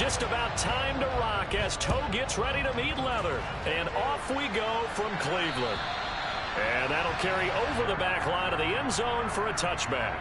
Just about time to rock as toe gets ready to meet leather. And off we go from Cleveland. And that'll carry over the back line of the end zone for a touchback.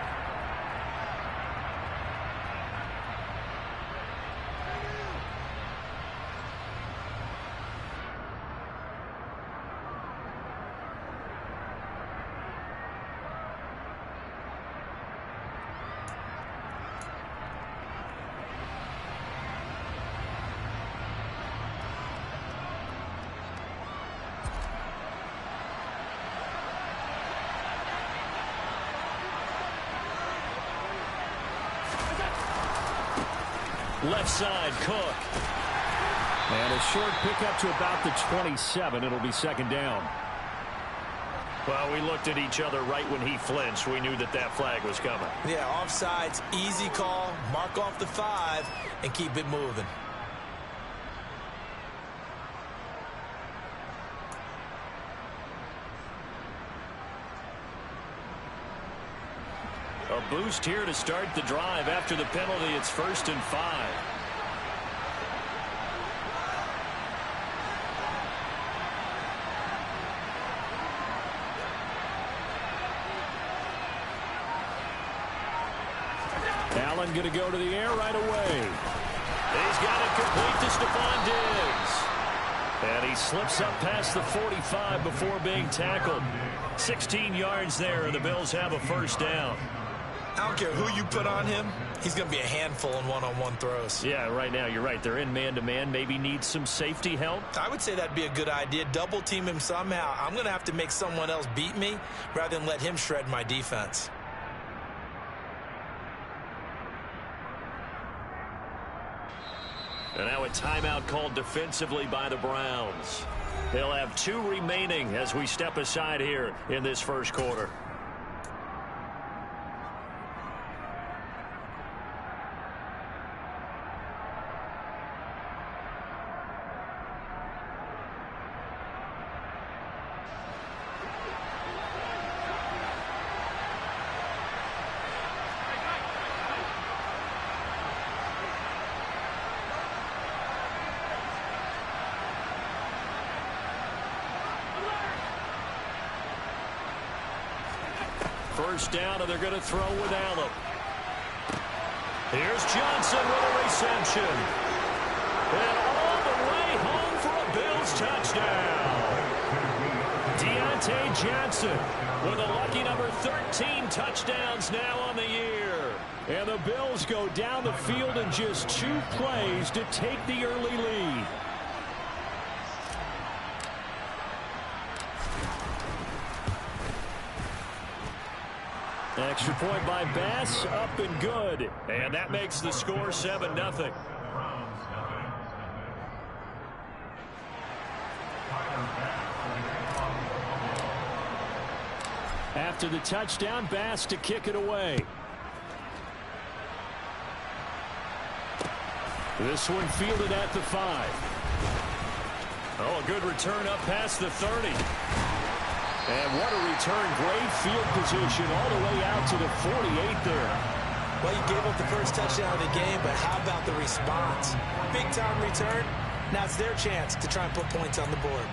Left side, Cook. And a short pickup to about the 27. It'll be second down. Well, we looked at each other right when he flinched. We knew that that flag was coming. Yeah, offsides, easy call. Mark off the 5 and keep it moving. A boost here to start the drive. After the penalty, it's 1st and 5. Allen going to go to the air right away. He's got it complete to Stephon Diggs. And he slips up past the 45 before being tackled. 16 yards there, and the Bills have a first down. I don't care who you put on him. He's going to be a handful in one-on-one throws. Yeah, right now you're right. They're in man-to-man. Maybe need some safety help. I would say that'd be a good idea. Double team him somehow. I'm going to have to make someone else beat me rather than let him shred my defense. And now a timeout called defensively by the Browns. They'll have 2 remaining as we step aside here in this first quarter. First down, and they're going to throw with Allen. Here's Johnson with a reception. And all the way home for a Bills touchdown. Deontay Johnson with a lucky number 13 touchdowns now on the year. And the Bills go down the field in just 2 plays to take the early lead. Extra point by Bass, up and good. And that makes the score 7-0. After the touchdown, Bass to kick it away. This one fielded at the 5. Oh, a good return up past the 30. And what a return. Great field position all the way out to the 48 there. Well, you gave up the first touchdown of the game, but how about the response? Big-time return. Now it's their chance to try and put points on the board.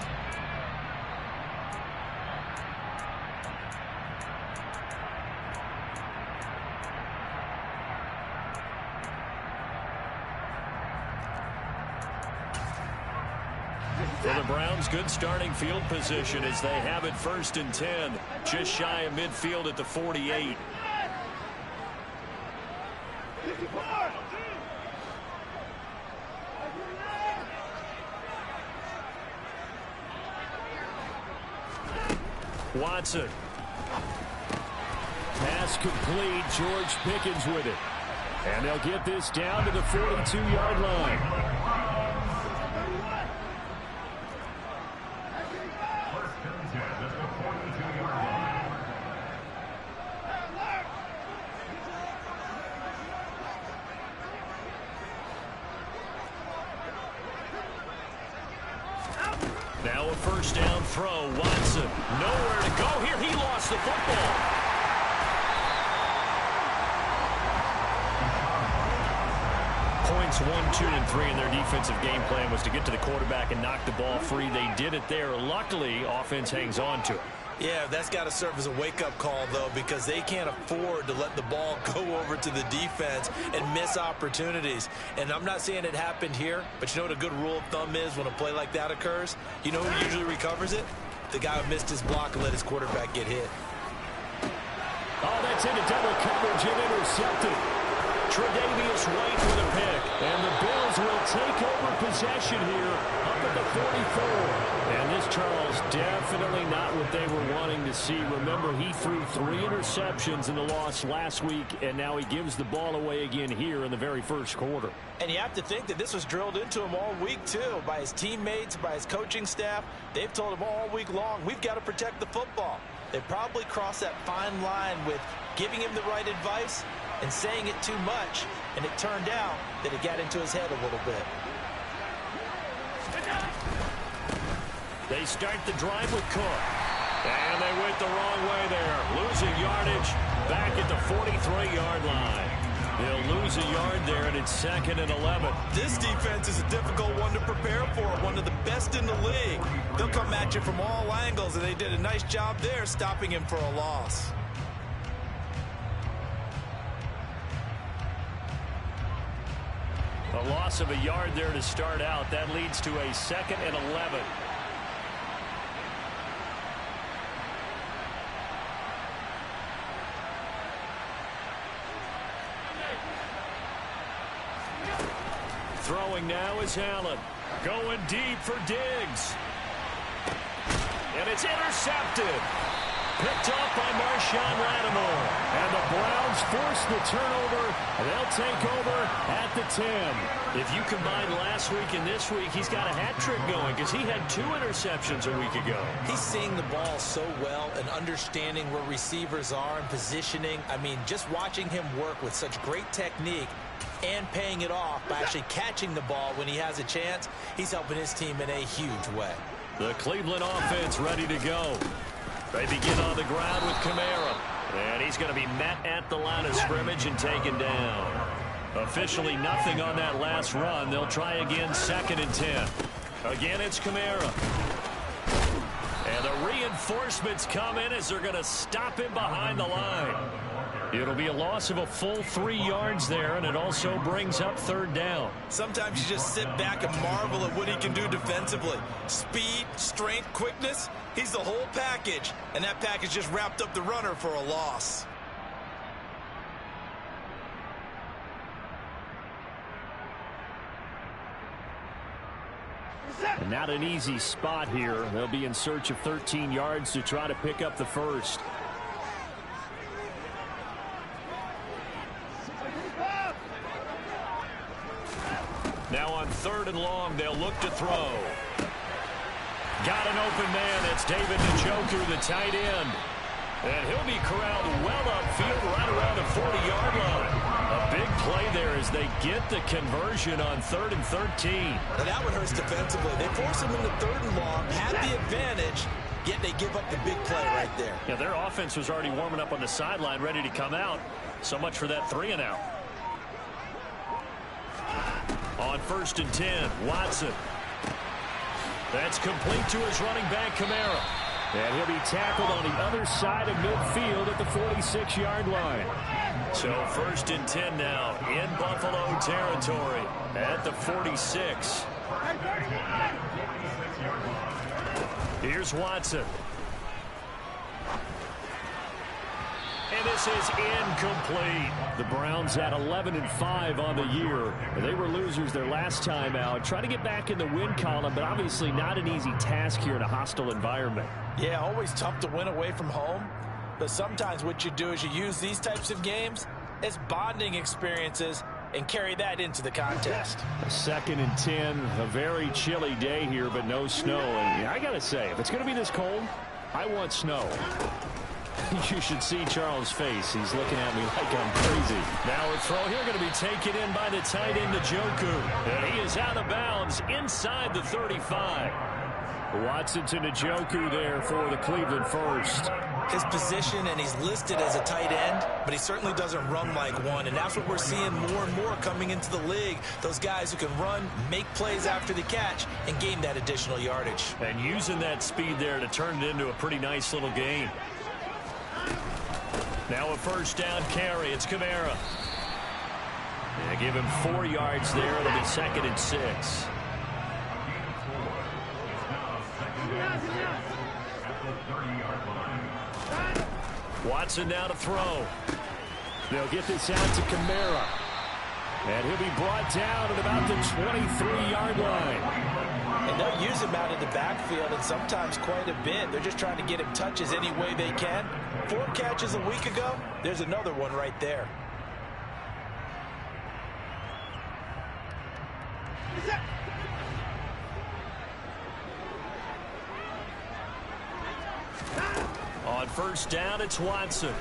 For the Browns, good starting field position as they have it 1st and 10, just shy of midfield at the 48. Watson. Pass complete. George Pickens with it. And they'll get this down to the 42-yard line. Now a first down throw. Watson nowhere to go here. He lost the football. Weeks 1, 2, and 3 in their defensive game plan was to get to the quarterback and knock the ball free. They did it there. Luckily, offense hangs on to it. Yeah, that's got to serve as a wake-up call, though, because they can't afford to let the ball go over to the defense and miss opportunities. And I'm not saying it happened here, but you know what a good rule of thumb is when a play like that occurs? You know who usually recovers it? The guy who missed his block and let his quarterback get hit. Oh, that's into double coverage and intercepted. Tre'Davious White with a pick. And the Bills will take over possession here up at the 44. And this, Charles, definitely not what they were wanting to see. Remember, he threw 3 interceptions in the loss last week, and now he gives the ball away again here in the very first quarter. And you have to think that this was drilled into him all week, too, by his teammates, by his coaching staff. They've told him all week long, we've got to protect the football. They probably crossed that fine line with giving him the right advice and saying it too much, and it turned out that it got into his head a little bit. They start the drive with Cook. And they went the wrong way there. Losing yardage back at the 43-yard line. They'll lose a yard there, and it's 2nd and 11. This defense is a difficult one to prepare for, one of the best in the league. They'll come at you from all angles, and they did a nice job there stopping him for a loss. A loss of a yard there to start out. That leads to a 2nd and 11. Throwing now is Allen. Going deep for Diggs. And it's intercepted. Picked off by Marshawn Lattimore. And the Browns force the turnover. And they'll take over at the 10. If you combine last week and this week, he's got a hat trick going because he had 2 interceptions a week ago. He's seeing the ball so well and understanding where receivers are and positioning. I mean, just watching him work with such great technique and paying it off by actually catching the ball when he has a chance, he's helping his team in a huge way. The Cleveland offense ready to go. They begin on the ground with Kamara. And he's going to be met at the line of scrimmage and taken down. Officially nothing on that last run. They'll try again, 2nd and 10. Again, it's Kamara. And the reinforcements come in as they're going to stop him behind the line. It'll be a loss of a full 3 yards there, and it also brings up 3rd down. Sometimes you just sit back and marvel at what he can do defensively. Speed, strength, quickness, he's the whole package, and that package just wrapped up the runner for a loss. And not an easy spot here. They'll be in search of 13 yards to try to pick up the first. Now on 3rd and long, they'll look to throw. Got an open man. That's David Njoku, the tight end. And he'll be corralled well upfield right around the 40-yard line. A big play there as they get the conversion on 3rd and 13. Now that one hurts defensively. They force him into 3rd and long, had the advantage, yet they give up the big play right there. Yeah, their offense was already warming up on the sideline, ready to come out. So much for that 3-and-out. On 1st and 10, Watson. That's complete to his running back, Kamara. And he'll be tackled on the other side of midfield at the 46-yard line. So 1st and 10 now in Buffalo territory at the 46. Here's Watson. And this is incomplete. The Browns at 11-5 on the year. They were losers their last time out. Trying to get back in the win column, but obviously not an easy task here in a hostile environment. Yeah, always tough to win away from home. But sometimes what you do is you use these types of games as bonding experiences and carry that into the contest. 2nd and 10, a very chilly day here, but no snow. And I got to say, if it's going to be this cold, I want snow. You should see Charles' face. He's looking at me like I'm crazy. Now a throw here going to be taken in by the tight end, Njoku. And he is out of bounds inside the 35. Watson to Njoku there for the Cleveland first. his position, and he's listed as a tight end, but he certainly doesn't run like one, and that's what we're seeing more and more coming into the league. Those guys who can run, make plays after the catch, and gain that additional yardage. And using that speed there to turn it into a pretty nice little game. Now a first down carry. It's Kamara. Yeah, give him 4 yards there. It'll be 2nd and 6. Watson now to throw. They'll get this out to Kamara. And he'll be brought down at about the 23-yard line. And they'll use him out in the backfield, and sometimes quite a bit. They're just trying to get him touches any way they can. 4 catches a week ago. There's another one right there. On first down, it's Watson.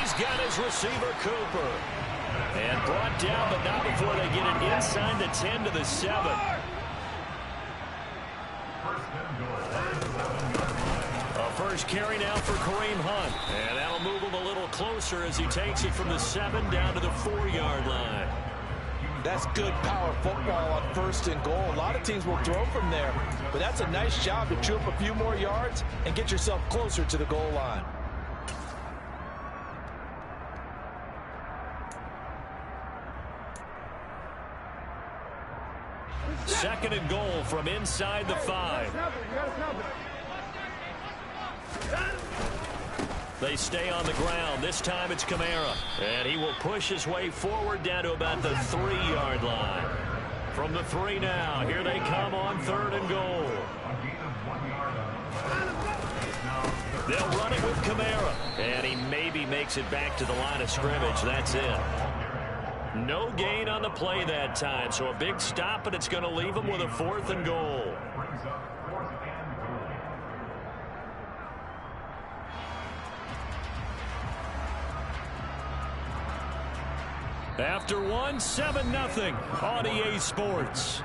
He's got his receiver, Cooper. And brought down, but not before they get it inside the 10 to the 7. A first carry now for Kareem Hunt. And that'll move him a little closer as he takes it from the 7 down to the 4-yard line. That's good power football on 1st and goal. A lot of teams will throw from there, but that's a nice job to chew up a few more yards and get yourself closer to the goal line. Second and goal from inside the 5. They stay on the ground. This time it's Kamara. And he will push his way forward down to about the 3-yard line. From the 3 now. Here they come on 3rd and goal. They'll run it with Kamara. And he maybe makes it back to the line of scrimmage. That's it. No gain on the play that time. So a big stop, and it's going to leave him with a 4th and goal. After 1, 7-0 on EA Sports.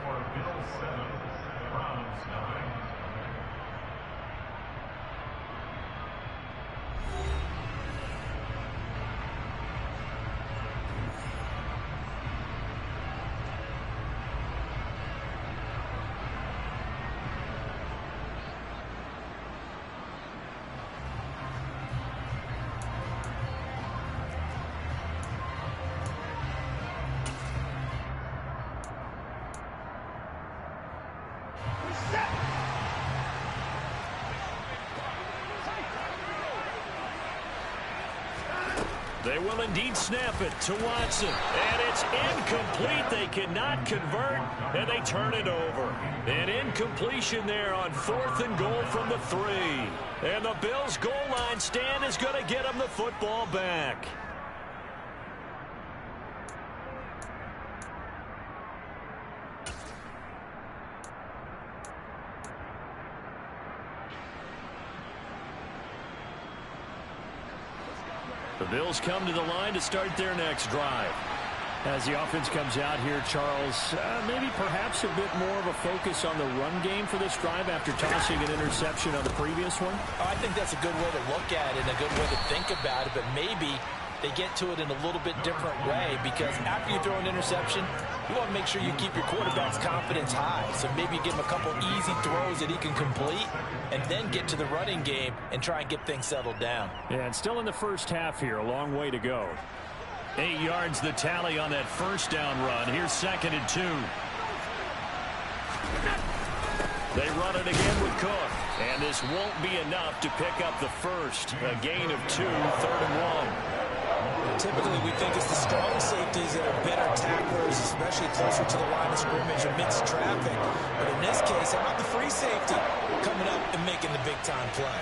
They will indeed snap it to Watson. And it's incomplete. They cannot convert, and they turn it over. An incompletion there on 4th and goal from the 3. And the Bills' goal line stand is going to get them the football back. The Bills come to the line to start their next drive. As the offense comes out here, Charles, maybe perhaps a bit more of a focus on the run game for this drive after tossing an interception on the previous one? I think that's a good way to look at it and a good way to think about it, but maybe they get to it in a little bit different way, because after you throw an interception, you want to make sure you keep your quarterback's confidence high. So maybe you give him a couple easy throws that he can complete and then get to the running game and try and get things settled down. Yeah, and still in the first half here, a long way to go. 8 yards the tally on that first down run. Here's 2nd and 2. They run it again with Cook. And this won't be enough to pick up the first. A gain of 2, 3rd and 1. Typically, we think it's the strong safeties that are better tacklers, especially closer to the line of scrimmage amidst traffic. But in this case, how about the free safety coming up and making the big-time play?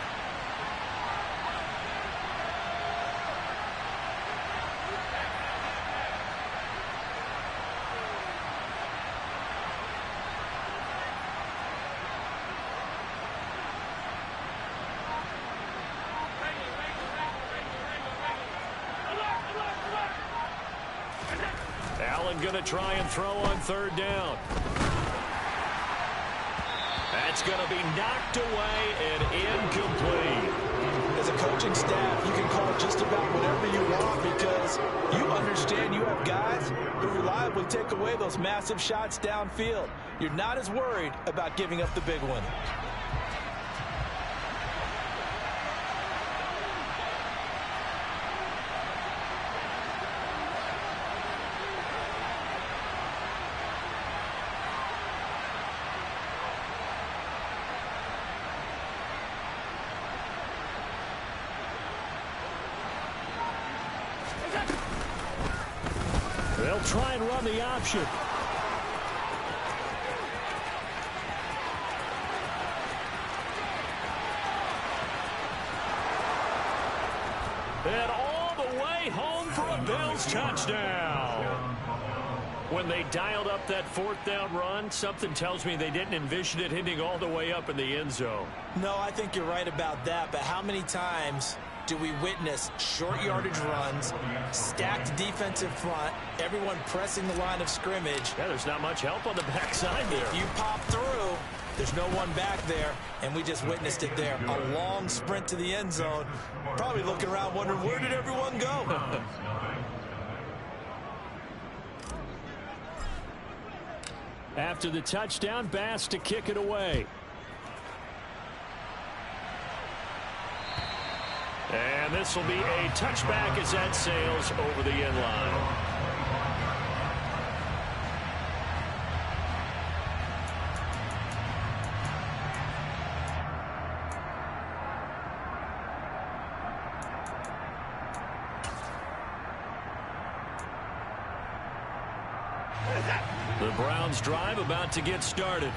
Going to try and throw on 3rd down. That's going to be knocked away and incomplete. coaching staff, you can call just about whatever you want because you understand you have guys who reliably take away those massive shots downfield. You're not as worried about giving up the big one. They'll try and run the option. And all the way home for a Bills touchdown. When they dialed up that fourth down run, something tells me they didn't envision it hitting all the way up in the end zone. No, I think you're right about that, but how many times do we witness short yardage runs, stacked defensive front, everyone pressing the line of scrimmage? Yeah, there's not much help on the backside there. If you pop through, there's no one back there, and we just witnessed it there. A long sprint to the end zone. Probably looking around wondering, where did everyone go? After the touchdown, Bass to kick it away. And this will be a touchback as that sails over the end line. The Browns drive about to get started.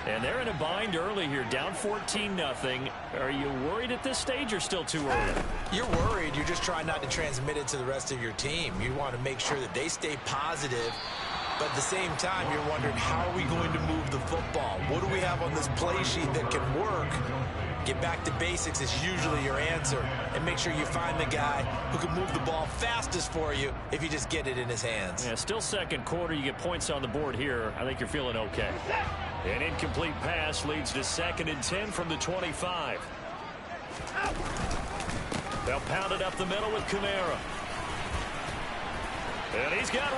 And they're in a bind early here, down 14-0. Are you worried at this stage or still too early? You're worried. You're just trying not to transmit it to the rest of your team. You want to make sure that they stay positive. But at the same time, you're wondering, how are we going to move the football? What do we have on this play sheet that can work? Get back to basics is usually your answer. And make sure you find the guy who can move the ball fastest for you if you just get it in his hands. Yeah, still second quarter. You get points on the board here. I think you're feeling okay. An incomplete pass leads to 2nd and 10 from the 25. They'll pound it up the middle with Kamara. And he's got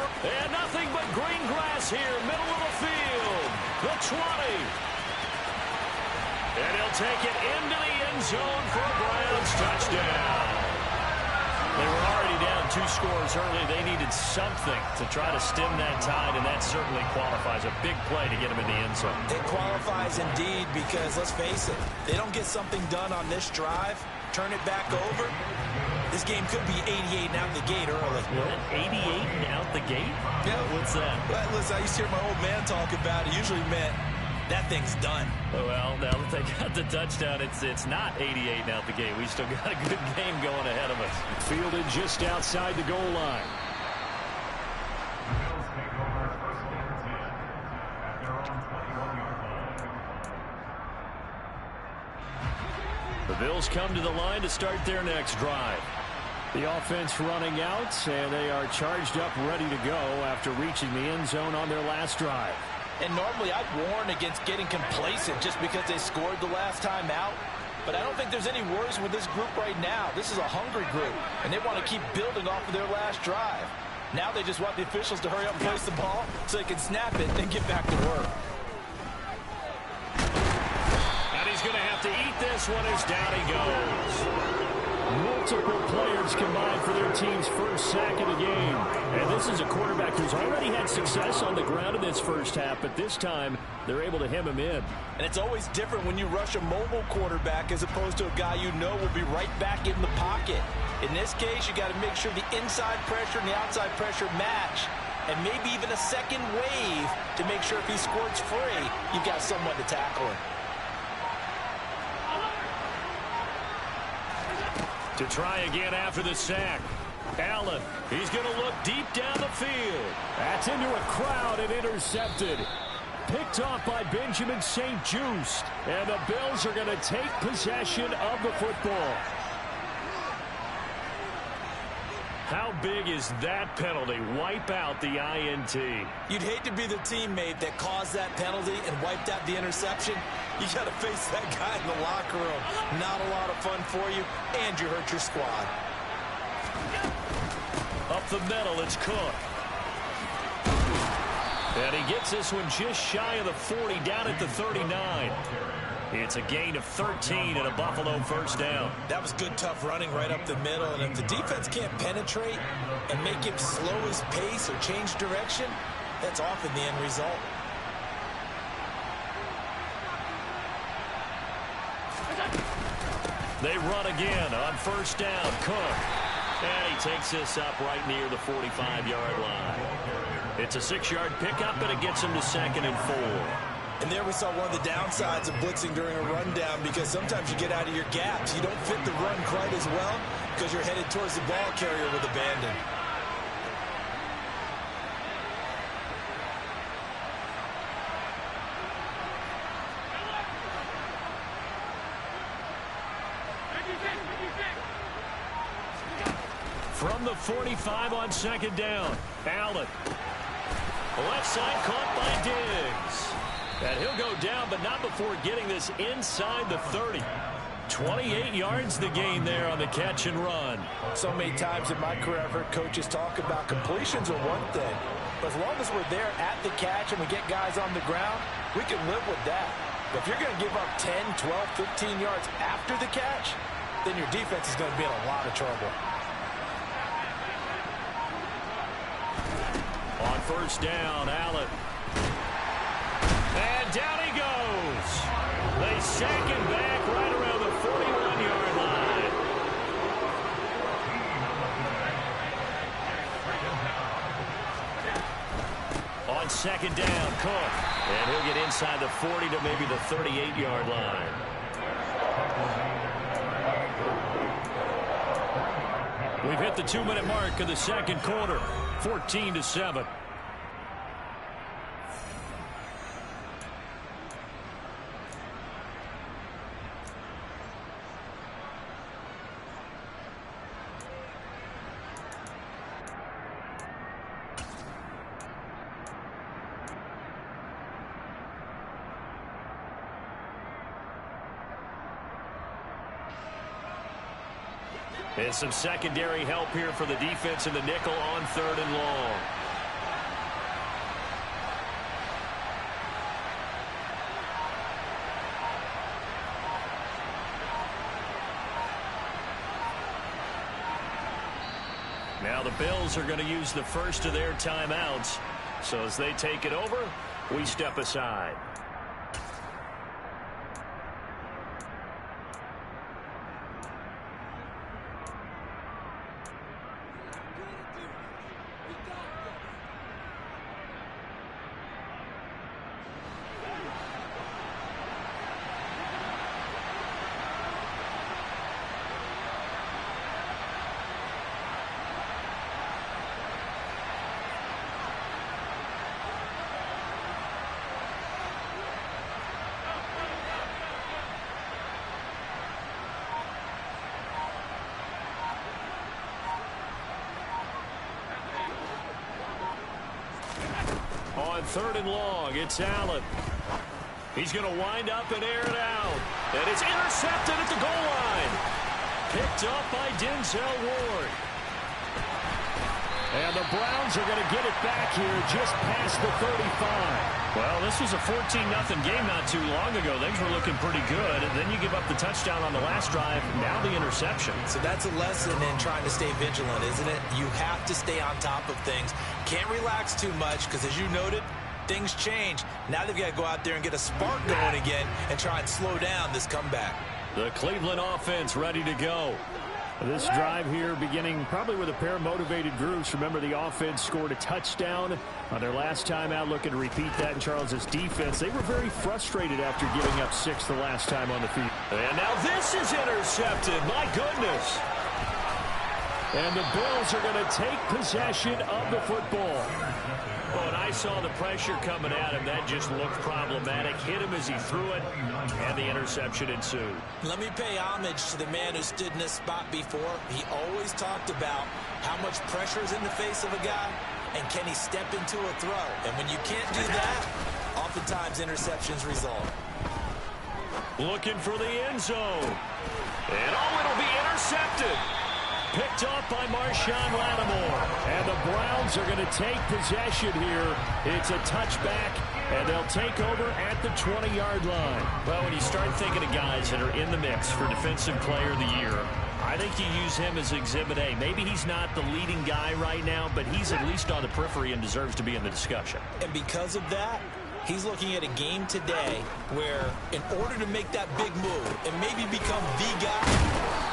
nothing but green grass here, middle of the field. The 20. And he'll take it into the end zone for a Browns touchdown. They were already down 2 scores early. They needed something to try to stem that tide, and that certainly qualifies. A big play to get them in the end zone. It qualifies indeed because, let's face it, they don't get something done on this drive, turn it back over, this game could be 88 and out the gate early. What? 88 and out the gate? Yeah. What's that? Well, listen, I used to hear my old man talk about it. Usually meant that thing's done. Well, now that they got the touchdown, it's not 88 and out the gate. We still got a good game going ahead of us. Fielded just outside the goal line. The Bills come to the line to start their next drive. The offense running out, and they are charged up, ready to go after reaching the end zone on their last drive. And normally I'd warn against getting complacent just because they scored the last time out. But I don't think there's any worries with this group right now. This is a hungry group, and they want to keep building off of their last drive. Now they just want the officials to hurry up and place the ball so they can snap it and get back to work. And he's going to have to eat this one as down he goes. Multiple players combined for their team's first sack of the game. And this is a quarterback who's already had success on the ground in this first half, but this time they're able to hem him in. And it's always different when you rush a mobile quarterback as opposed to a guy you know will be right back in the pocket. In this case, you got to make sure the inside pressure and the outside pressure match. And maybe even a second wave to make sure if he squirts free, you've got someone to tackle him. To try again after the sack. Allen, he's going to look deep down the field. That's into a crowd and intercepted. Picked off by Benjamin St-Juste. And the Bills are going to take possession of the football. How big is that penalty? Wipe out the INT. You'd hate to be the teammate that caused that penalty and wiped out the interception. You got to face that guy in the locker room. Not a lot of fun for you, and you hurt your squad. Up the middle, it's Cook. And he gets this one just shy of the 40, down at the 39. It's a gain of 13 and a Buffalo first down. That was good, tough running right up the middle. And if the defense can't penetrate and make him slow his pace or change direction, that's often the end result. They run again on first down. Cook. And he takes this up right near the 45-yard line. It's a 6-yard pickup, and it gets him to 2nd and 4. And there we saw one of the downsides of blitzing during a rundown, because sometimes you get out of your gaps. You don't fit the run quite as well because you're headed towards the ball carrier with abandon. From the 45 on 2nd down, Allen. Left side caught by Diggs. And he'll go down, but not before getting this inside the 30. 28 yards the gain there on the catch and run. So many times in my career, I've heard coaches talk about completions are one thing. But as long as we're there at the catch and we get guys on the ground, we can live with that. But if you're going to give up 10, 12, 15 yards after the catch, then your defense is going to be in a lot of trouble. On first down, Allen. And down he goes. They sack him back right around the 41-yard line. On 2nd down, Cook. And he'll get inside the 40 to maybe the 38-yard line. We've hit the 2-minute mark of the second quarter. 14-7. And some secondary help here for the defense in the nickel on 3rd and long. Now the Bills are going to use the first of their timeouts. So as they take it over, we step aside. On 3rd and long, it's Allen. He's going to wind up and air it out. And it's intercepted at the goal line. Picked up by Denzel Ward. And the Browns are going to get it back here just past the 35. Well, this was a 14-0 game not too long ago. Things were looking pretty good. And then you give up the touchdown on the last drive. Now the interception. So that's a lesson in trying to stay vigilant, isn't it? You have to stay on top of things. Can't relax too much because, as you noted, things change. Now they've got to go out there and get a spark going again and try and slow down this comeback. The Cleveland offense ready to go. This drive here beginning probably with a pair of motivated groups. Remember, the offense scored a touchdown on their last time out, looking to repeat that in Charles's defense. They were very frustrated after giving up 6 the last time on the field. And now this is intercepted. My goodness. And the Bills are going to take possession of the football. Oh, and I saw the pressure coming at him. That just looked problematic. Hit him as he threw it, and the interception ensued. Let me pay homage to the man who stood in this spot before. He always talked about how much pressure is in the face of a guy, and can he step into a throw. And when you can't do that, oftentimes interceptions result. Looking for the end zone. And it'll be intercepted. Picked off by Marshawn Lattimore. And the Browns are going to take possession here. It's a touchback, and they'll take over at the 20-yard line. Well, when you start thinking of guys that are in the mix for Defensive Player of the Year, I think you use him as Exhibit A. Maybe he's not the leading guy right now, but he's at least on the periphery and deserves to be in the discussion. And because of that, he's looking at a game today where in order to make that big move and maybe become the guy,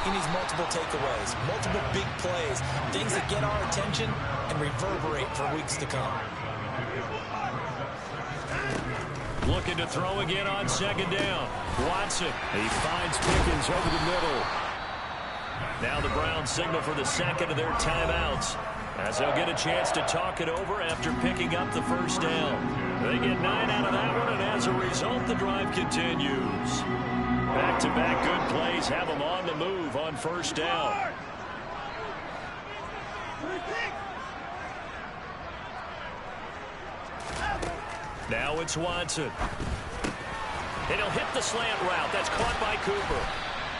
he needs multiple takeaways, multiple big plays, things that get our attention and reverberate for weeks to come. Looking to throw again on second down. Watson, he finds Pickens over the middle. Now the Browns signal for the second of their timeouts, as they'll get a chance to talk it over after picking up the first down. They get 9 out of that one, and as a result, the drive continues. Back-to-back good plays have them on the move on first down. Now it's Watson. And he'll hit the slant route. That's caught by Cooper.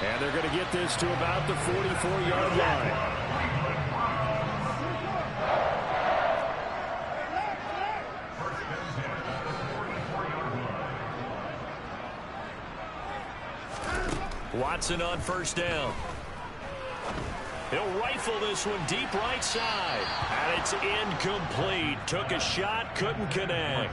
And they're going to get this to about the 44-yard line. Watson on first down. He'll rifle this one deep right side. And it's incomplete. Took a shot, couldn't connect.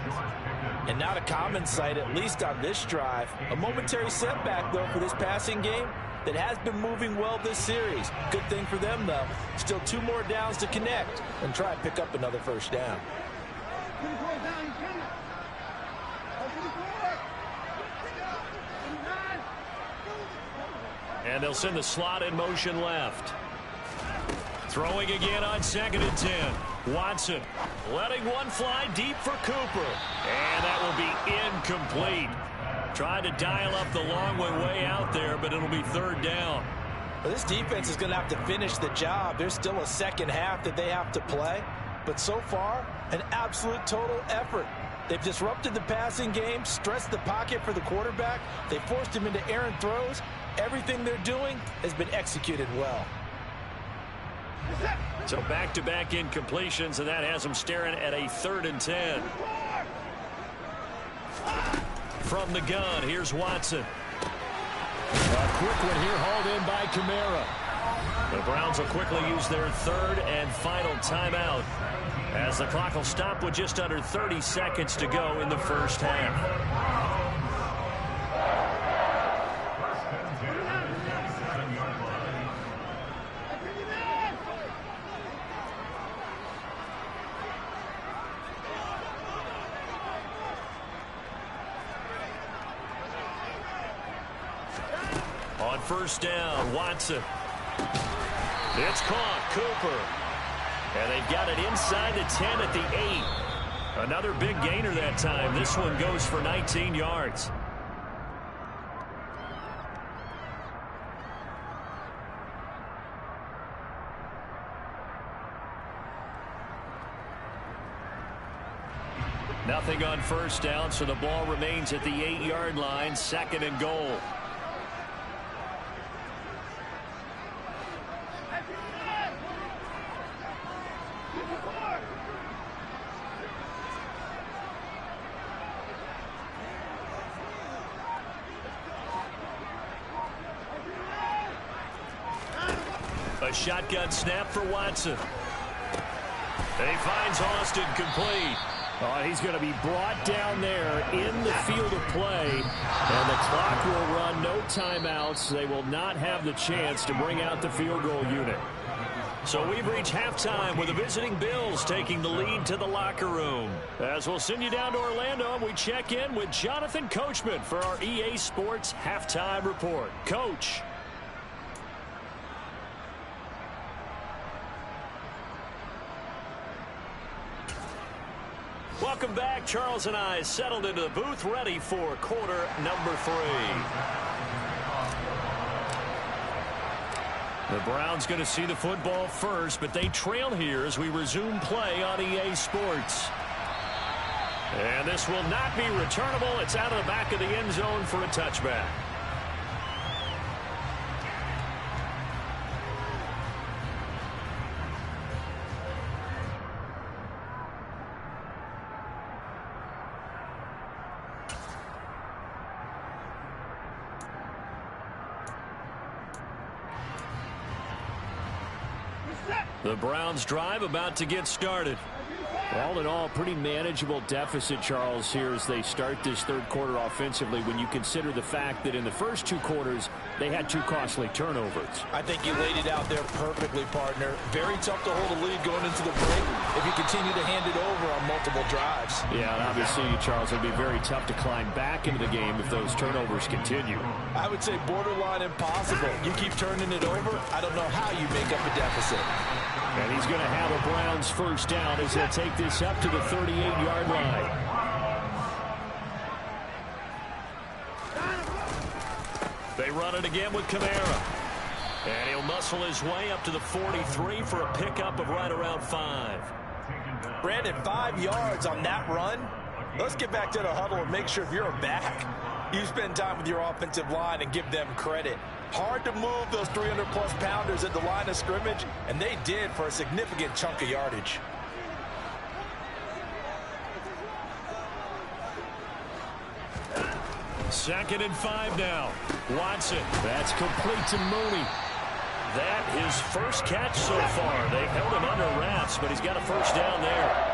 And not a common sight, at least on this drive. A momentary setback, though, for this passing game that has been moving well this series. Good thing for them, though. Still 2 more downs to connect and try and pick up another first down. And they'll send the slot in motion left. Throwing again on second and 10. Watson letting one fly deep for Cooper. And that will be incomplete. Trying to dial up the long one way out there, but it'll be third down. Well, this defense is going to have to finish the job. There's still a second half that they have to play. But so far, an absolute total effort. They've disrupted the passing game, stressed the pocket for the quarterback. They forced him into errant throws. Everything they're doing has been executed well. So back-to-back incompletions, and that has them staring at a 3rd and 10. From the gun, here's Watson. A quick one here, hauled in by Kamara. The Browns will quickly use their 3rd and final timeout, as the clock will stop with just under 30 seconds to go in the first half. On first down, Watson. It's caught, Cooper. And they've got it inside the 10 at the 8. Another big gainer that time. This one goes for 19 yards. Nothing on first down, so the ball remains at the 8-yard line, 2nd and goal. A shotgun snap for Watson. He finds Austin complete. Oh, he's going to be brought down there in the field of play. And the clock will run, no timeouts. They will not have the chance to bring out the field goal unit. So we've reached halftime with the visiting Bills taking the lead to the locker room. As we'll send you down to Orlando, we check in with Jonathan Coachman for our EA Sports Halftime Report. Coach. Welcome back. Charles and I settled into the booth, ready for quarter number 3. The Browns going to see the football first, but they trail here as we resume play on EA Sports. And this will not be returnable. It's out of the back of the end zone for a touchback. The Browns drive about to get started. All in all, pretty manageable deficit, Charles, here as they start this third quarter offensively when you consider the fact that in the first two quarters, they had two costly turnovers. I think you laid it out there perfectly, partner. Very tough to hold a lead going into the break if you continue to hand it over on multiple drives. Yeah, and obviously, Charles, it would be very tough to climb back into the game if those turnovers continue. I would say borderline impossible. You keep turning it over, I don't know how you make up a deficit. And he's going to have a Browns first down as he'll take this up to the 38-yard line. They run it again with Kamara. And he'll muscle his way up to the 43 for a pickup of right around 5. Brandon, 5 yards on that run. Let's get back to the huddle and make sure if you're a back, you spend time with your offensive line and give them credit. Hard to move those 300-plus pounders at the line of scrimmage, and they did for a significant chunk of yardage. Second and 5 now. Watson. That's complete to Mooney. That his first catch so far. They held him under wraps, but he's got a first down there.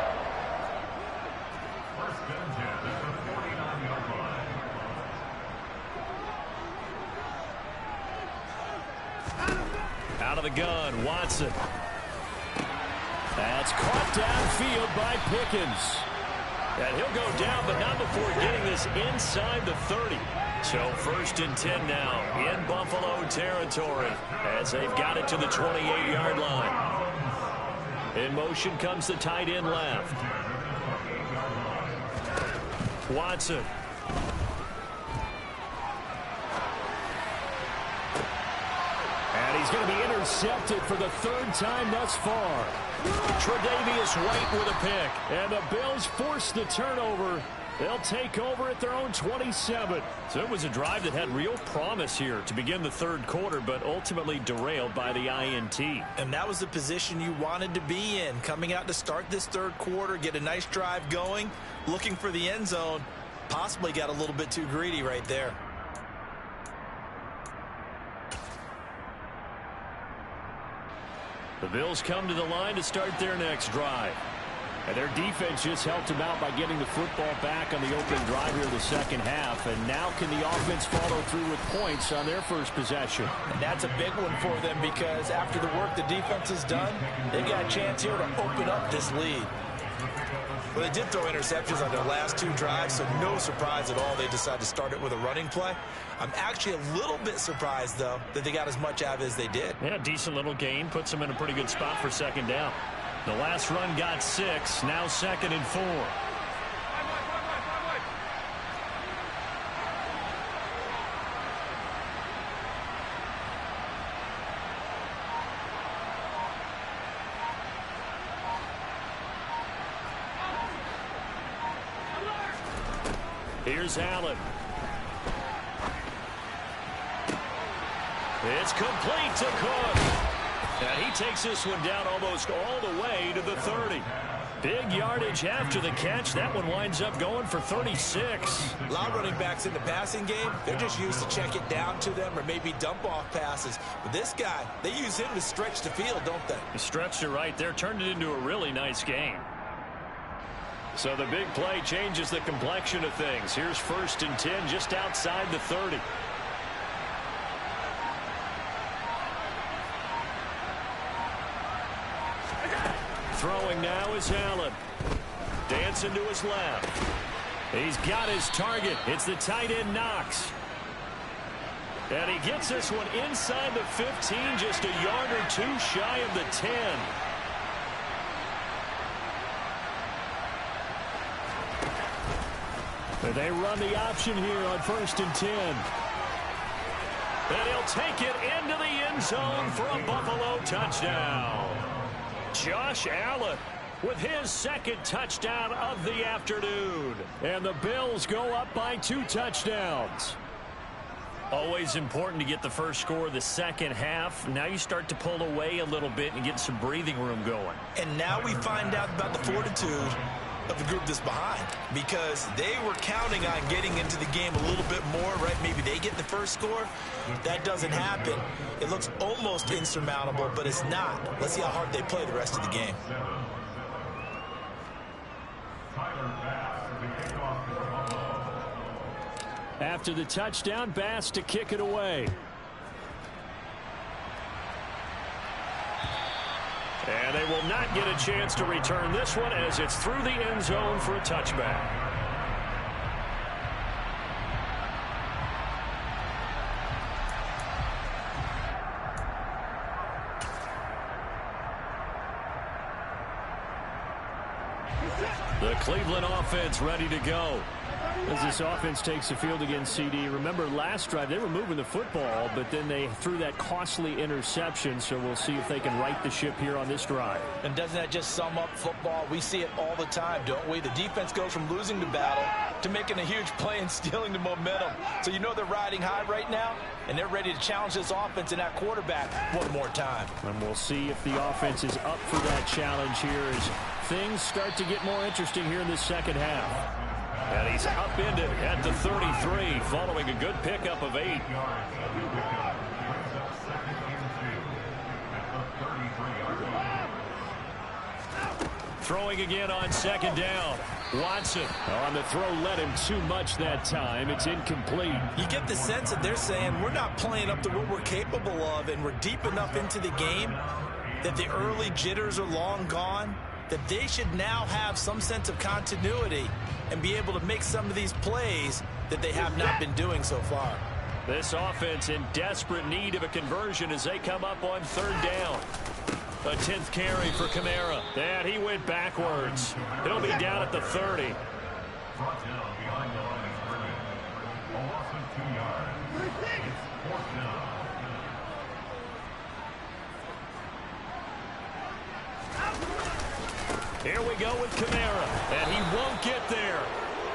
Out of the gun, Watson. That's caught downfield by Pickens. And he'll go down, but not before getting this inside the 30. So first and 10 now in Buffalo territory as they've got it to the 28-yard line. In motion comes the tight end left. Watson. And he's going to be intercepted for the third time thus far. Tre'Davious White with a pick. And the Bills force the turnover. They'll take over at their own 27. So it was a drive that had real promise here to begin the third quarter, but ultimately derailed by the INT. And that was the position you wanted to be in. Coming out to start this third quarter, get a nice drive going, looking for the end zone. Possibly got a little bit too greedy right there. The Bills come to the line to start their next drive. And their defense just helped them out by getting the football back on the opening drive here in the second half. And now can the offense follow through with points on their first possession? And that's a big one for them because after the work the defense has done, they've got a chance here to open up this lead. Well, they did throw interceptions on their last two drives, so no surprise at all they decided to start it with a running play. I'm actually a little bit surprised, though, that they got as much out of it as they did. Yeah, decent little gain. Puts them in a pretty good spot for second down. The last run got 6. Now second and 4. Here's Allen. It's complete to Cook. And he takes this one down almost all the way to the 30. Big yardage after the catch. That one winds up going for 36. A lot of running backs in the passing game, they're just used to check it down to them or maybe dump off passes. But this guy, they use him to stretch the field, don't they? He stretched it right there, turned it into a really nice game. So the big play changes the complexion of things. Here's first and 10 just outside the 30. Throwing now is Allen. Dancing to his left. He's got his target. It's the tight end Knox. And he gets this one inside the 15, just a yard or two shy of the 10. They run the option here on first and 10. And he'll take it into the end zone for a Buffalo touchdown. Josh Allen with his second touchdown of the afternoon. And the Bills go up by 2 touchdowns. Always important to get the first score of the second half. Now you start to pull away a little bit and get some breathing room going. And now we find out about the fortitude of the group that's behind, because they were counting on getting into the game a little bit more, right? Maybe they get the first score. That doesn't happen. It looks almost insurmountable, but it's not. Let's see how hard they play the rest of the game. After the touchdown, Bass to kick it away. And they will not get a chance to return this one as it's through the end zone for a touchback. The Cleveland offense ready to go. As this offense takes the field against CD, remember last drive they were moving the football, but then they threw that costly interception, so we'll see if they can right the ship here on this drive. And doesn't that just sum up football? We see it all the time, don't we? The defense goes from losing the battle to making a huge play and stealing the momentum. So you know they're riding high right now, and they're ready to challenge this offense and that quarterback one more time. And we'll see if the offense is up for that challenge here as things start to get more interesting here in the second half. And he's upended at the 33 following a good pickup of 8. Throwing again on second down. Watson on the throw led him too much that time. It's incomplete. You get the sense that they're saying we're not playing up to what we're capable of, and we're deep enough into the game that the early jitters are long gone, that they should now have some sense of continuity and be able to make some of these plays that they have not been doing so far. This offense in desperate need of a conversion as they come up on third down. A 10th carry for Kamara. And he went backwards. He'll be down at the 30. Here we go with Kamara, and he won't get there.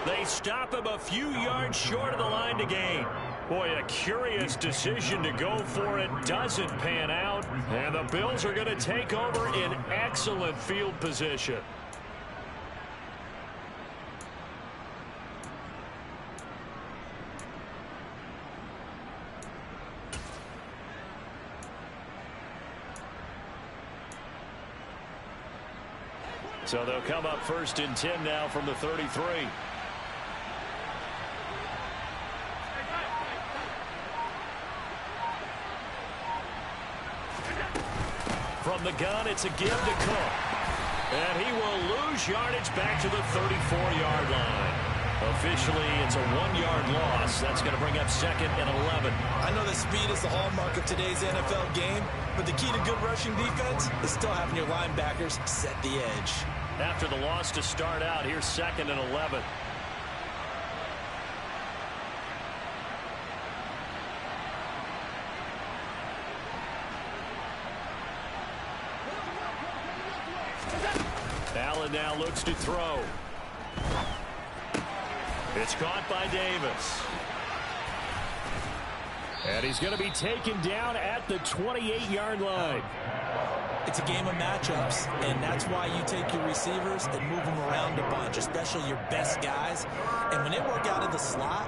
They stop him a few yards short of the line to gain. Boy, a curious decision to go for it. Doesn't pan out, and the Bills are going to take over in excellent field position. So they'll come up first and 10 now from the 33. From the gun, it's a give to Cook. And he will lose yardage back to the 34-yard line. Officially, it's a 1-yard loss. That's going to bring up second and 11. I know that speed is the hallmark of today's NFL game, but the key to good rushing defense is still having your linebackers set the edge. After the loss to start out, here's second and 11. Allen now looks to throw. It's caught by Davis. And he's going to be taken down at the 28-yard line. It's a game of matchups, and that's why you take your receivers and move them around a bunch, especially your best guys. And when they work out of the slot,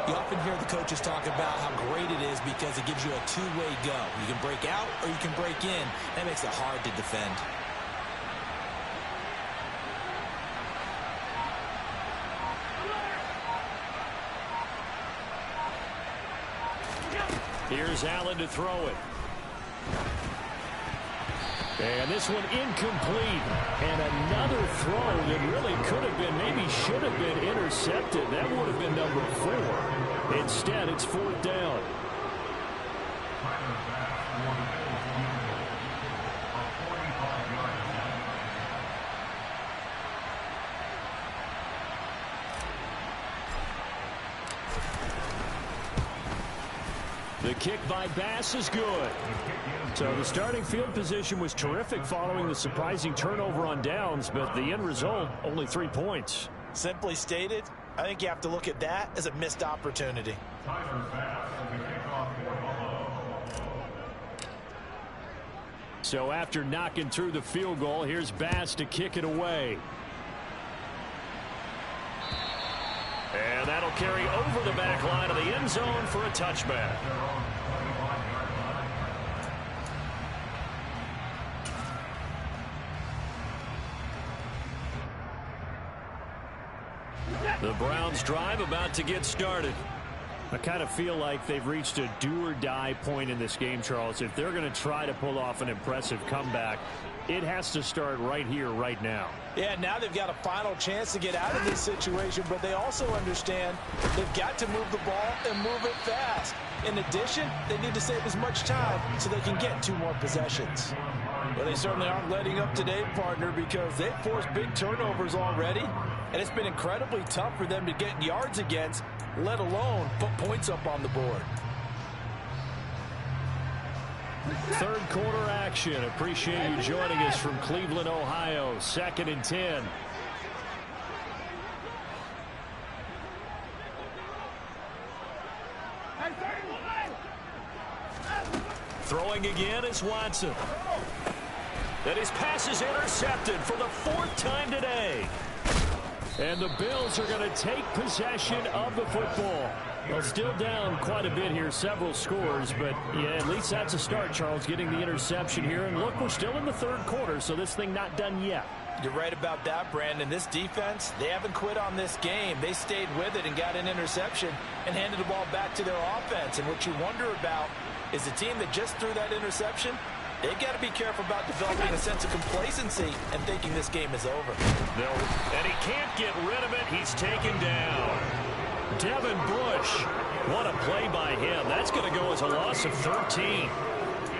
you often hear the coaches talk about how great it is because it gives you a two-way go. You can break out or you can break in. That makes it hard to defend. Here's Allen to throw it. And this one incomplete. And another throw that really could have been, maybe should have been intercepted. That would have been number 4. Instead, it's fourth down. The kick by Bass is good. So the starting field position was terrific following the surprising turnover on downs, but the end result, only 3 points. Simply stated, I think you have to look at that as a missed opportunity. So after knocking through the field goal, here's Bass to kick it away. carry over the back line of the end zone for a touchback. The Browns drive about to get started. I kind of feel like they've reached a do-or-die point in this game, Charles. If they're going to try to pull off an impressive comeback, it has to start right here, right now. Yeah, now they've got a final chance to get out of this situation, but they also understand they've got to move the ball and move it fast. In addition, they need to save as much time so they can get 2 more possessions. Well, they certainly aren't letting up today, partner, because they've forced big turnovers already, and it's been incredibly tough for them to get yards against, let alone put points up on the board. Third quarter action. Appreciate you joining us from Cleveland, Ohio. 2nd and 10. Throwing again is Watson. And his pass is intercepted for the 4th time today. And the Bills are going to take possession of the football. Well, still down quite a bit here, several scores, but yeah, at least that's a start, Charles, getting the interception here. And look, we're still in the 3rd quarter, so this thing not done yet. You're right about that, Brandon. This defense, they haven't quit on this game. They stayed with it and got an interception and handed the ball back to their offense. And what you wonder about is the team that just threw that interception, they've got to be careful about developing a sense of complacency and thinking this game is over. No, and he can't get rid of it. He's taken down. Devin Bush. What a play by him. That's going to go as a loss of 13.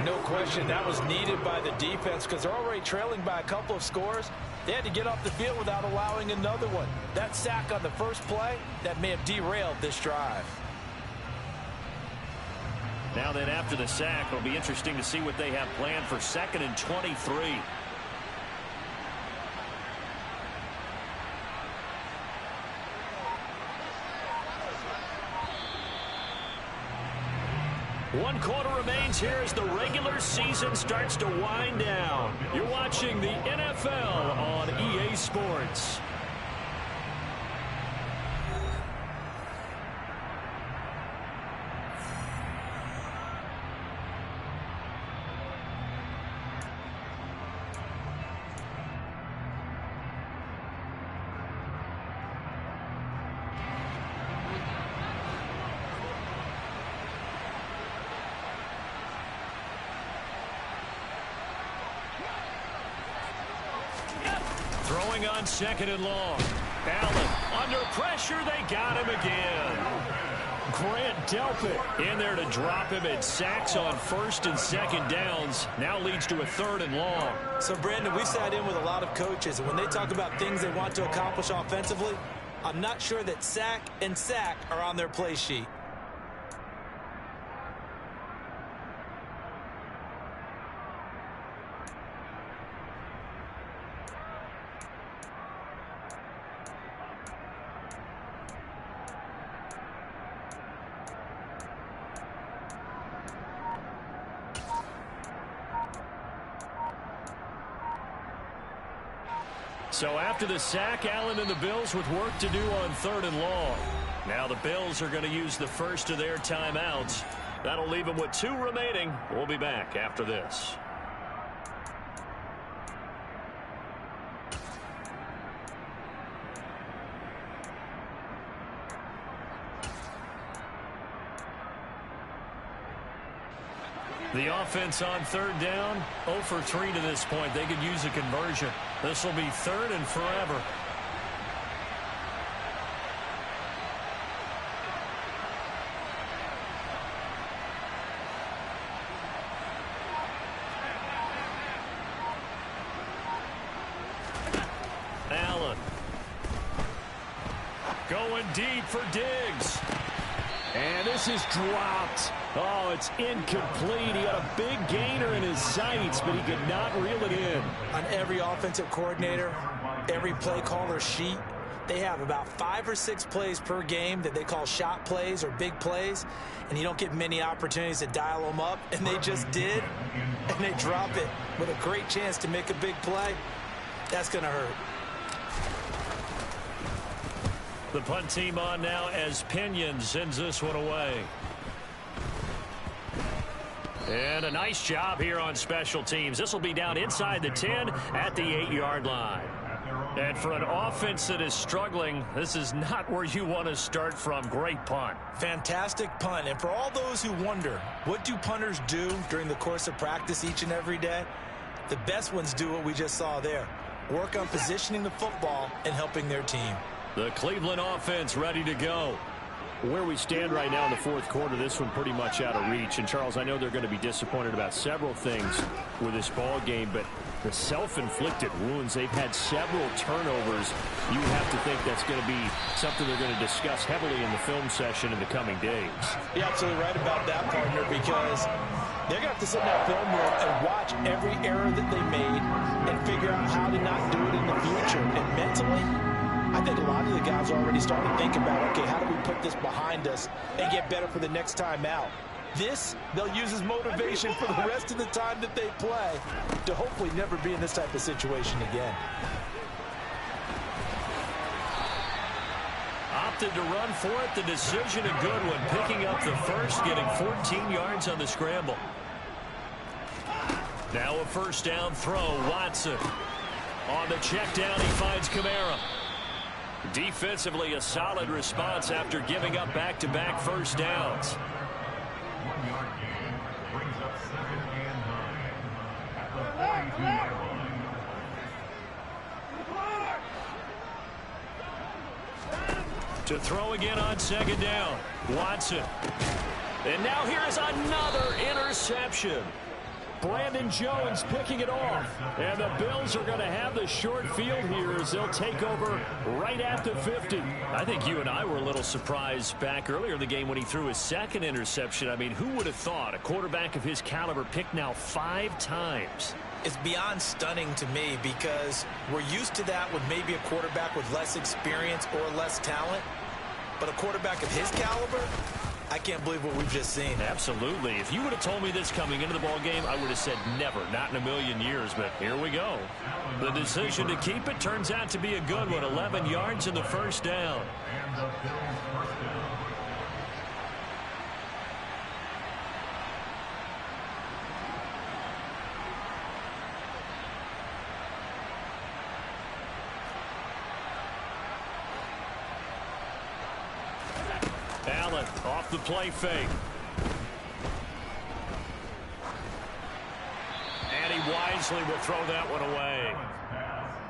No question, that was needed by the defense because they're already trailing by a couple of scores. They had to get off the field without allowing another one. That sack on the first play, that may have derailed this drive. Now then, after the sack, it'll be interesting to see what they have planned for 2nd and 23. One quarter remains here as the regular season starts to wind down. You're watching the NFL on EA Sports. Throwing on 2nd and long. Allen under pressure. They got him again. Grant Delpit in there to drop him at sacks on 1st and 2nd downs. Now leads to a 3rd and long. So, Brandon, we sat in with a lot of coaches, and when they talk about things they want to accomplish offensively, I'm not sure that sack and sack are on their play sheet. So after the sack, Allen and the Bills with work to do on 3rd and long. Now the Bills are going to use the first of their timeouts. That'll leave them with 2 remaining. We'll be back after this. The offense on 3rd down, 0 for 3 to this point. They could use a conversion. This will be 3rd and forever. Allen. Going deep for Diggs. And this is dropped. Oh, it's incomplete. He had a big gainer in his sights, but he could not reel it in. On every offensive coordinator, every play caller sheet, they have about 5 or 6 plays per game that they call shot plays or big plays, and you don't get many opportunities to dial them up, and they just did, and they drop it with a great chance to make a big play. That's going to hurt. The punt team on now as Pinion sends this one away. And a nice job here on special teams. This will be down inside the 10 at the 8-yard line. And for an offense that is struggling, this is not where you want to start from. Great punt. Fantastic punt. And for all those who wonder, what do punters do during the course of practice each and every day? The best ones do what we just saw there. Work on positioning the football and helping their team. The Cleveland offense ready to go. Where we stand right now in the fourth quarter, this one pretty much out of reach. And, Charles, I know they're going to be disappointed about several things with this ball game, but the self-inflicted wounds, they've had several turnovers. You have to think that's going to be something they're going to discuss heavily in the film session in the coming days. You're absolutely right about that, partner, because they're going to have to sit in that film room and watch every error that they made and figure out how to not do it in the future. And mentally, I think a lot of the guys are already starting to think about, okay, how do we put this behind us and get better for the next time out? This, they'll use as motivation for the rest of the time that they play to hopefully never be in this type of situation again. Opted to run for it. The decision a good one. Picking up the first, getting 14 yards on the scramble. Now a first down throw. Watson. On the check down, he finds Kamara. Defensively, a solid response after giving up back-to-back first downs. 1 yard gain brings up 2nd and 9 at the 42-yard line. To throw again on second down. Watson. And now here's another interception. Brandon Jones picking it off. And the Bills are going to have the short field here as they'll take over right at the 50. I think you and I were a little surprised back earlier in the game when he threw his second interception. I mean, who would have thought a quarterback of his caliber picked now 5 times? It's beyond stunning to me because we're used to that with maybe a quarterback with less experience or less talent. But a quarterback of his caliber, I can't believe what we've just seen. Absolutely. If you would have told me this coming into the ball game, I would have said never, not in a million years, but here we go. The decision to keep it turns out to be a good one. 11 yards in the first down. And the Bills' first down. Allen off the play fake. And he wisely will throw that one away.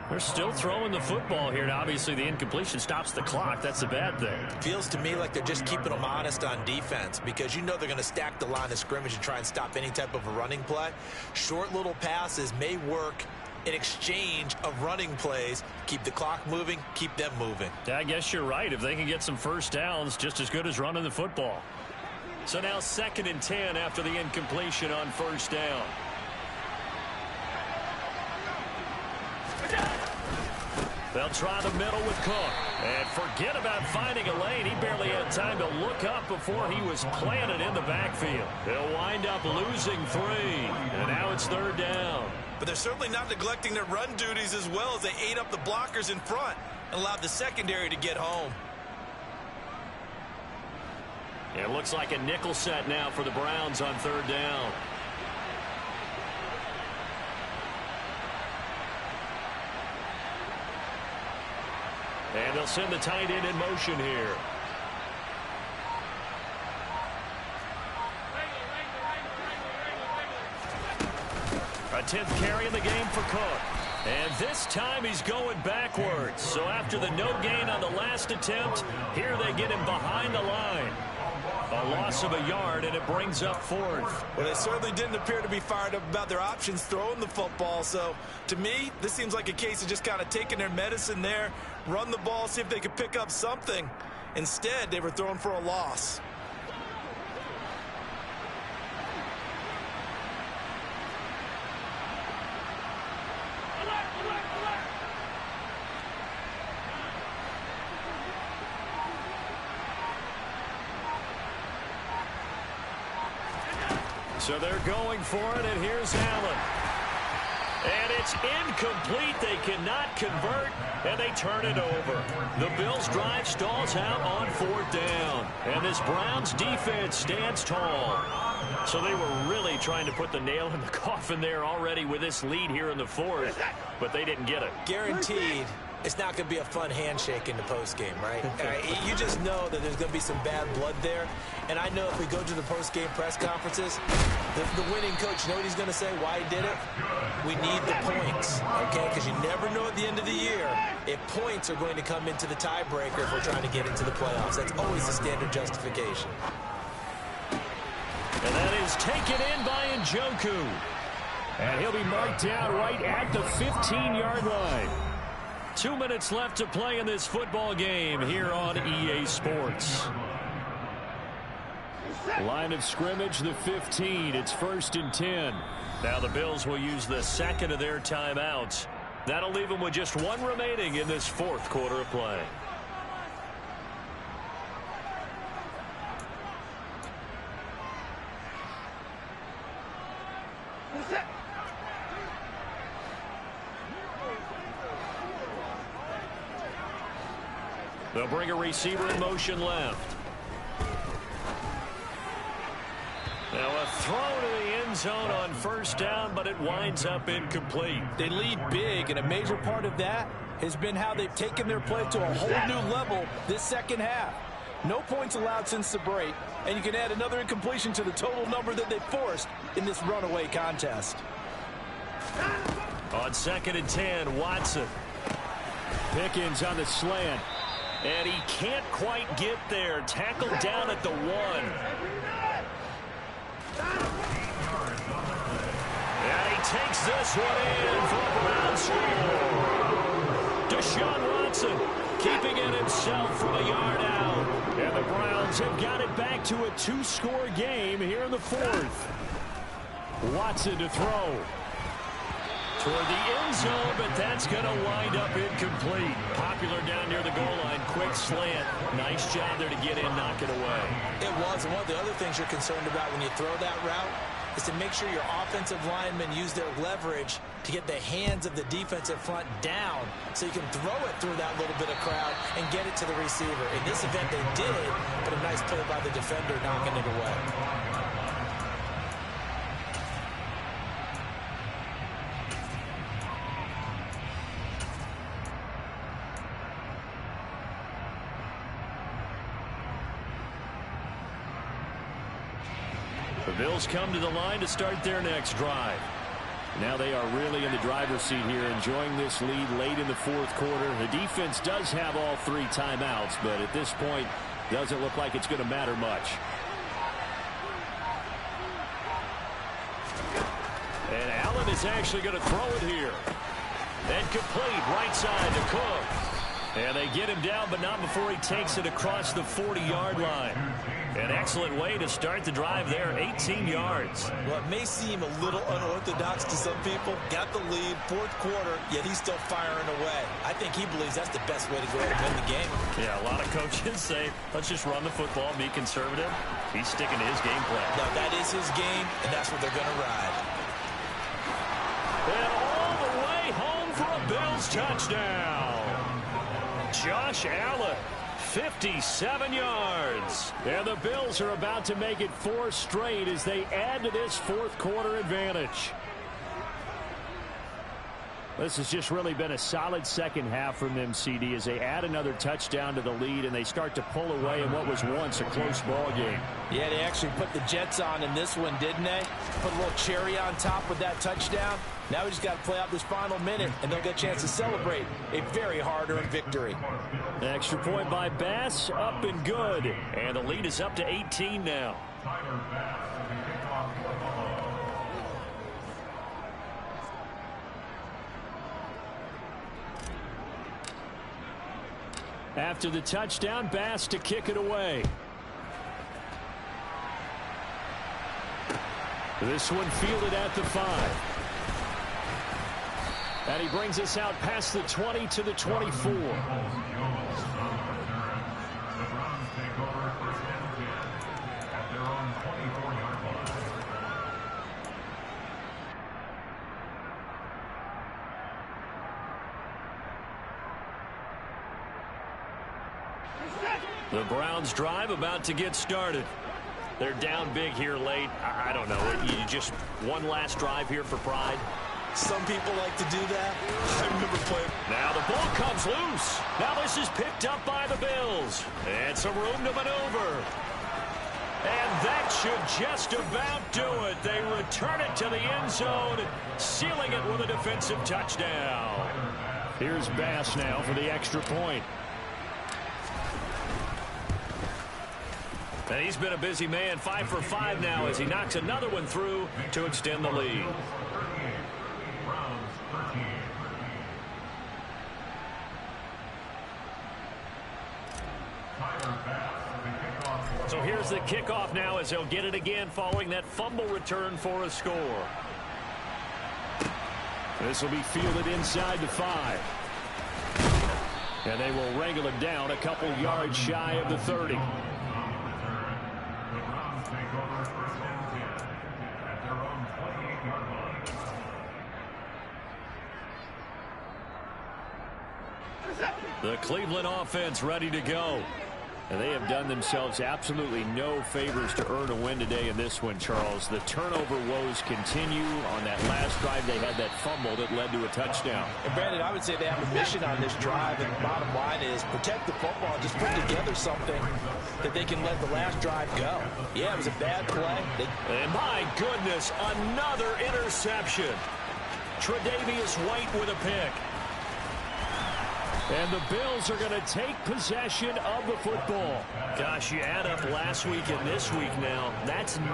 They're still throwing the football here, and obviously the incompletion stops the clock. That's a bad thing. Feels to me like they're just keeping them honest on defense because you know they're going to stack the line of scrimmage and try and stop any type of a running play. Short little passes may work in exchange of running plays. Keep the clock moving, keep them moving. I guess you're right. If they can get some first downs, just as good as running the football. So now 2nd and 10 after the incompletion on first down. They'll try the middle with Cook. And forget about finding a lane. He barely had time to look up before he was planted in the backfield. They'll wind up losing 3. And now it's 3rd down. But they're certainly not neglecting their run duties as well as they ate up the blockers in front and allowed the secondary to get home. It looks like a nickel set now for the Browns on 3rd down. And they'll send the tight end in motion here. A 10th carry in the game for Cook. And this time he's going backwards. So after the no gain on the last attempt, here they get him behind the line. A loss of a yard, and it brings up 4th. Well, they certainly didn't appear to be fired up about their options throwing the football. So, to me, this seems like a case of just kind of taking their medicine there, run the ball, see if they could pick up something. Instead, they were throwing for a loss. So they're going for it, and here's Allen. And it's incomplete. They cannot convert, and they turn it over. The Bills' drive stalls out on 4th down. And this Browns defense stands tall. So they were really trying to put the nail in the coffin there already with this lead here in the 4th, but they didn't get it. Guaranteed it's not going to be a fun handshake in the postgame, right? You just know that there's going to be some bad blood there. And I know if we go to the postgame press conferences, the winning coach, you know what he's going to say, why he did it? We need the points, okay? Because you never know at the end of the year if points are going to come into the tiebreaker if we're trying to get into the playoffs. That's always the standard justification. And that is taken in by Njoku. And he'll be marked down right at the 15-yard line. 2 minutes left to play in this football game here on EA Sports. Line of scrimmage, the 15. It's 1st and 10. Now the Bills will use the second of their timeouts. That'll leave them with just one remaining in this 4th quarter of play. They'll bring a receiver in motion left. Now a throw to the end zone on 1st down, but it winds up incomplete. They lead big, and a major part of that has been how they've taken their play to a whole new level this second half. No points allowed since the break, and you can add another incompletion to the total number that they forced in this runaway contest. On 2nd and 10, Watson. Pickens on the slant. And he can't quite get there. Tackled down at the 1. And he takes this one in for a Brown score. Deshaun Watson keeping it himself from a yard out. And the Browns have got it back to a 2-score game here in the 4th. Watson to throw. Toward the end zone, but that's going to wind up incomplete. Popular down near the goal line. Quick slant. Nice job there to get in, knock it away. It was. And one of the other things you're concerned about when you throw that route is to make sure your offensive linemen use their leverage to get the hands of the defensive front down so you can throw it through that little bit of crowd and get it to the receiver. In this event, they did, but a nice play by the defender knocking it away. The Bills come to the line to start their next drive. Now they are really in the driver's seat here, enjoying this lead late in the 4th quarter. The defense does have all 3 timeouts, but at this point, doesn't look like it's going to matter much. And Allen is actually going to throw it here. And complete, right side to Cook. And they get him down, but not before he takes it across the 40-yard line. An excellent way to start the drive there, 18 yards. Well, it may seem a little unorthodox to some people. Got the lead, 4th quarter, yet he's still firing away. I think he believes that's the best way to go ahead and win the game. Yeah, a lot of coaches say, let's just run the football and be conservative. He's sticking to his game plan. No, that is his game, and that's what they're going to ride. And all the way home for a Bills touchdown. Josh Allen, 57 yards. And the Bills are about to make it 4 straight as they add to this 4th quarter advantage. This has just really been a solid second half from them, CD, as they add another touchdown to the lead and they start to pull away in what was once a close ball game. Yeah, they actually put the Jets on in this one, didn't they? Put a little cherry on top with that touchdown. Now we just got to play out this final minute, and they'll get a chance to celebrate a very hard-earned victory. An extra point by Bass, up and good. And the lead is up to 18 now. After the touchdown, Bass to kick it away. This one fielded at the 5. And he brings us out past the 20 to the 24. The Browns drive about to get started. They're down big here late. I don't know. You just one last drive here for pride. Some people like to do that. I remember playing. Now the ball comes loose. Now this is picked up by the Bills. And some room to maneuver. And that should just about do it. They return it to the end zone, sealing it with a defensive touchdown. Here's Bass now for the extra point. And he's been a busy man, 5 for 5 now as he knocks another one through to extend the lead. So here's the kickoff now as they'll get it again following that fumble return for a score. This will be fielded inside the 5. And they will wrangle it down a couple yards shy of the 30. The Cleveland offense ready to go. And they have done themselves absolutely no favors to earn a win today in this one, Charles. The turnover woes continue. On that last drive, they had that fumble that led to a touchdown. And Brandon, I would say they have a mission on this drive, and the bottom line is protect the football. Just put together something that they can let the last drive go. Yeah, it was a bad play. And my goodness, another interception. Tre'Davious White with a pick. And the Bills are going to take possession of the football. Gosh, you add up last week and this week now. That's 9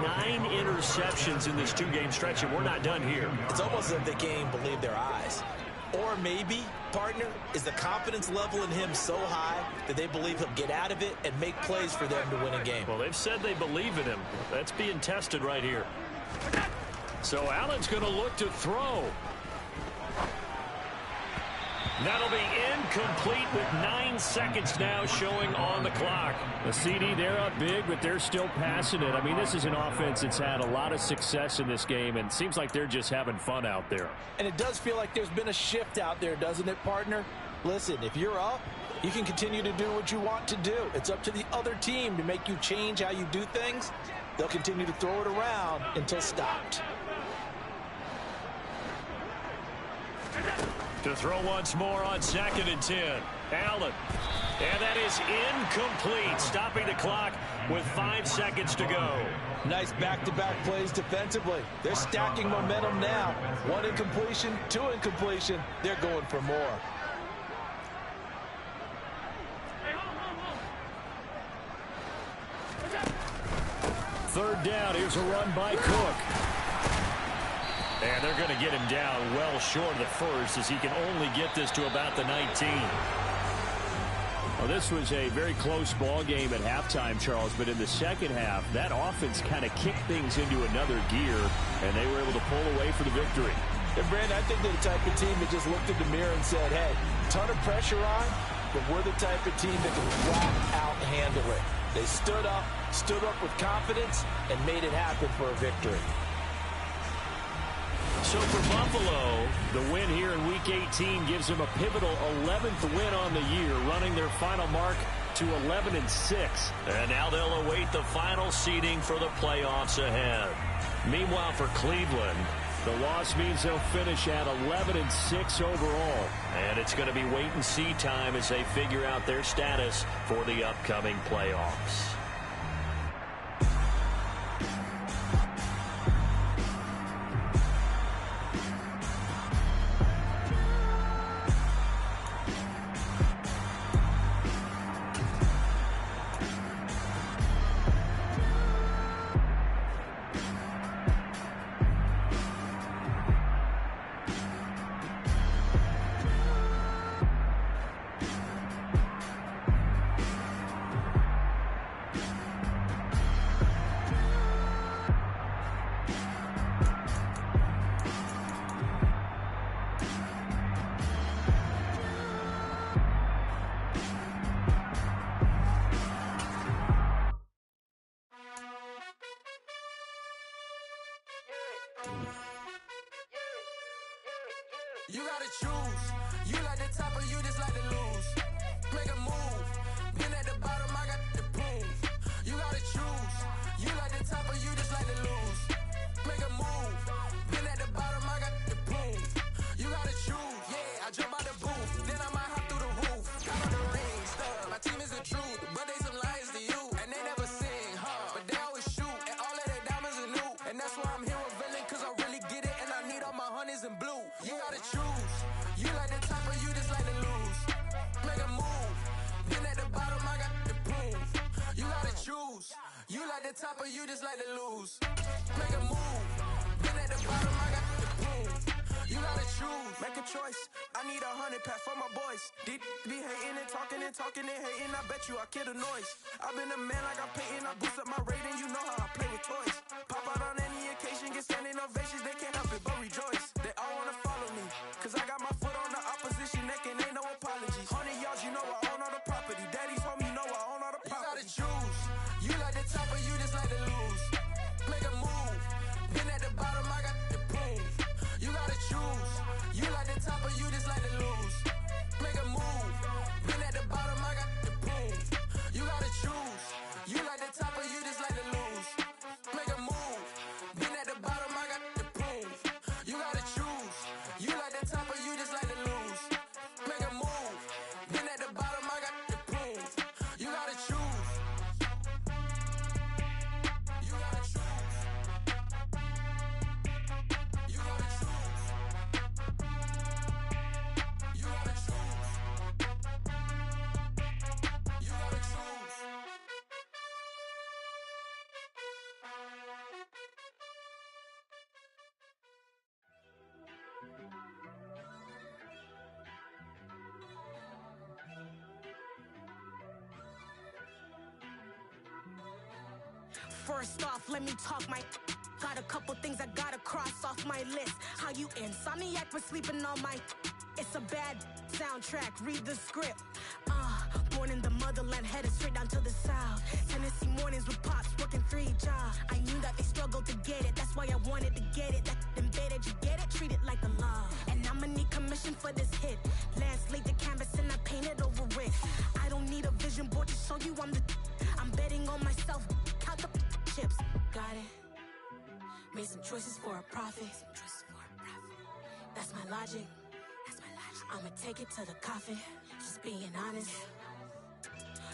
interceptions in this 2-game stretch, and we're not done here. It's almost as if they can't even believe their eyes. Or maybe, partner, is the confidence level in him so high that they believe he'll get out of it and make plays for them to win a game. Well, they've said they believe in him. That's being tested right here. So Allen's going to look to throw. That'll be incomplete with 9 seconds now showing on the clock. The CD, they're up big, but they're still passing it. I mean, this is an offense that's had a lot of success in this game, and it seems like they're just having fun out there. And it does feel like there's been a shift out there, doesn't it, partner? Listen, if you're up, you can continue to do what you want to do. It's up to the other team to make you change how you do things. They'll continue to throw it around until stopped. To throw once more on 2nd and 10. Allen. And that is incomplete. Stopping the clock with 5 seconds to go. Nice back-to-back plays defensively. They're stacking momentum now. 1 incompletion, 2 incompletion. They're going for more. Third down. Here's a run by Cook. And they're going to get him down well short of the first as he can only get this to about the 19. Well, this was a very close ball game at halftime, Charles, but in the second half, that offense kind of kicked things into another gear, and they were able to pull away for the victory. And Brandon, I think they're the type of team that just looked in the mirror and said, hey, ton of pressure on, but we're the type of team that can flat out handle it. They stood up with confidence, and made it happen for a victory. So for Buffalo, the win here in Week 18 gives them a pivotal 11th win on the year, running their final mark to 11-6. And now they'll await the final seeding for the playoffs ahead. Meanwhile, for Cleveland, the loss means they'll finish at 11-6 overall. And it's going to be wait-and-see time as they figure out their status for the upcoming playoffs. You gotta choose. You like the top or you just like to lose. Make a move. Been at the bottom. and blue. You gotta choose. You like the top or you just like to lose. Make a move. Been at the bottom, I got the proof. You gotta choose. You like the top or you just like to lose. Make a move. Been at the bottom, I got the proof. You gotta choose. Make a choice. I need 100 pack for my boys. Deep be hating and talking and talking and hating. I bet you I kill the noise. I've been a man like I'm Peyton. I boost up my rating. You know how I play with toys. Pop out on any occasion, get standing ovations. They can't help it but rejoice. They all wanna follow me, cause I got my foot on the opposition neck and ain't no apologies. 100 yards, you know I own all the property. Daddy's home, you know I own all the property. You gotta choose. You like the top or you just like to lose. Make a move. Been at the bottom, I got the proof. You gotta choose. You like the top or you just like to lose. Make a move. Been at the bottom, I got the proof. You gotta choose. You like the top or you just like to lose. Make a move. Been at the bottom, I got the proof. You gotta choose. You like the top or you just like to lose. Make a move. Been at the bottom, I got the proof. You gotta choose. You gotta choose. You gotta choose. You gotta choose. You gotta choose. First off, let me talk my. Got a couple things I gotta cross off my list. How you insomniac for sleeping on my. It's a bad soundtrack, read the script. Born in the motherland, headed straight down to the south. Tennessee mornings with pops, working 3 jobs. I knew that they struggled to get it, that's why I wanted to get it. That embedded, you get it, treat it like the law. And I'ma need commission for this hit. Lance laid the canvas and I painted over it. I don't need a vision board to show you I'm the. I'm betting on myself, count the chips. Got it. Made some choices for a profit. That's my logic. I'ma take it to the coffin. Just being honest.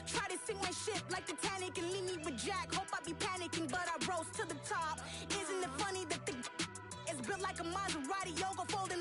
Try to sink my ship like Titanic and leave me with Jack. Hope I be panicking, but I rose to the top. Isn't it funny that the is built like a Maserati? Yoga folding